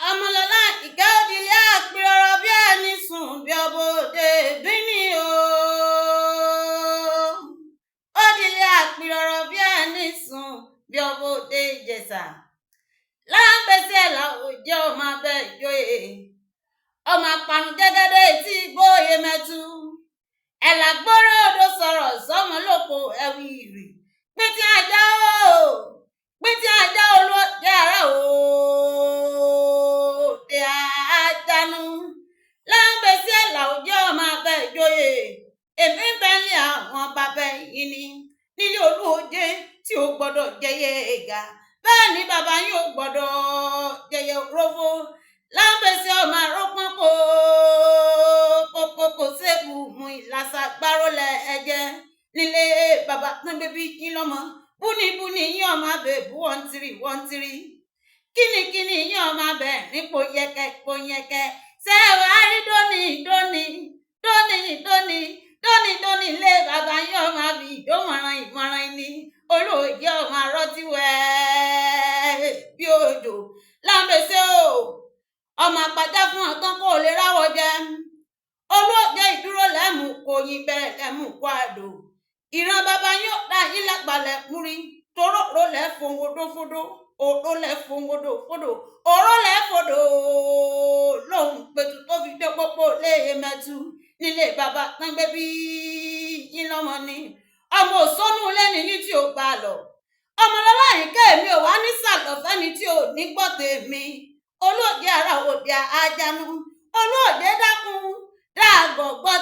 Ọmọlọ́lá ìkẹ́ òdìlé àpérọ̀rọ̀ bí ẹni sùn bí ọbọ̀ òde bíní o. Òdìlé àpérọ̀rọ̀ bí ẹni sùn bí ọbọ̀ òde Ìjẹ̀ṣà. Láńpẹ̀sí ẹ̀là òjẹ́ ọmọ abẹ́ ìjòyè. Ọmọ àpàrùn jẹ́gẹ́dẹ́ etí gbóyè mẹ́tú. Ẹ̀là gbọ́rọ̀ odò sọ̀rọ̀ sọ́mọ lóko ẹ̀wì ìrì. Pìtì àjà o. Pìtì àjà olóde ara o. Láńpẹ̀sí ẹ̀là òjẹ́ ọmọ abẹ́ ìjòyè. Èmi ń bẹ ní àwọn bàbá yìí ni. Nílé Olúoje tí ó gbọ́dọ̀ jẹyẹ ẹ̀gà. Bẹ́ẹ̀ ni bàbá yín ò gbọ́dọ̀ jẹyẹ rófó. Láńpẹ̀sí ọmọ àrọ́pọ́n kò sébù mú ìlàsà gbárólẹ̀ ẹ̀jẹ̀. Nílé bàbá tán bébí yín lọ́mọ. Búnibúni yín ọmọ abẹ bú wọ́n tiri. Kínníkínní yín ọmọ abẹ nípò yẹkẹ. Ṣé wàá rí dóní lé bàbá yín ọmọ àbí ìdómọ̀ràn ni. Olóòjé ọmọ arọ́tíwẹ́ bí òjò. Láńpẹ̀sí o ọmọ àpàjá fún ọ̀tán kó lè ráwọ̀ jẹ. Olóòjé ìdúró lẹ́mú kò yín bẹ̀rẹ̀ lẹ́mú kó àdó. Ìran bàbá yín dá yín lágbàlẹ̀ múrí. Toró ló lẹ́ fòwòdó fódó. Òró lẹ́ fòwòdó fódó. Òró lẹ́ fòdó lóhùn pẹ̀tù tó fi dé pópó léyè mẹ́tú. Nílé bàbá tán gbé bí yín lọ́mọ ni. Ọmọ òsónú lẹ́ni yín tí ò gbà lọ. Ọmọlọ́lá ìkẹ́ mi ò wá ní sàlọ̀ fẹ́ni tí ò ní gbọ́ tèmi. Olóòjé ara òde àjànú. Olóòjé dákun dáàgọ̀ gbọ́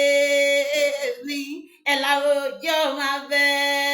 tèmi. Ẹ̀là òjé ọmọ abẹ́.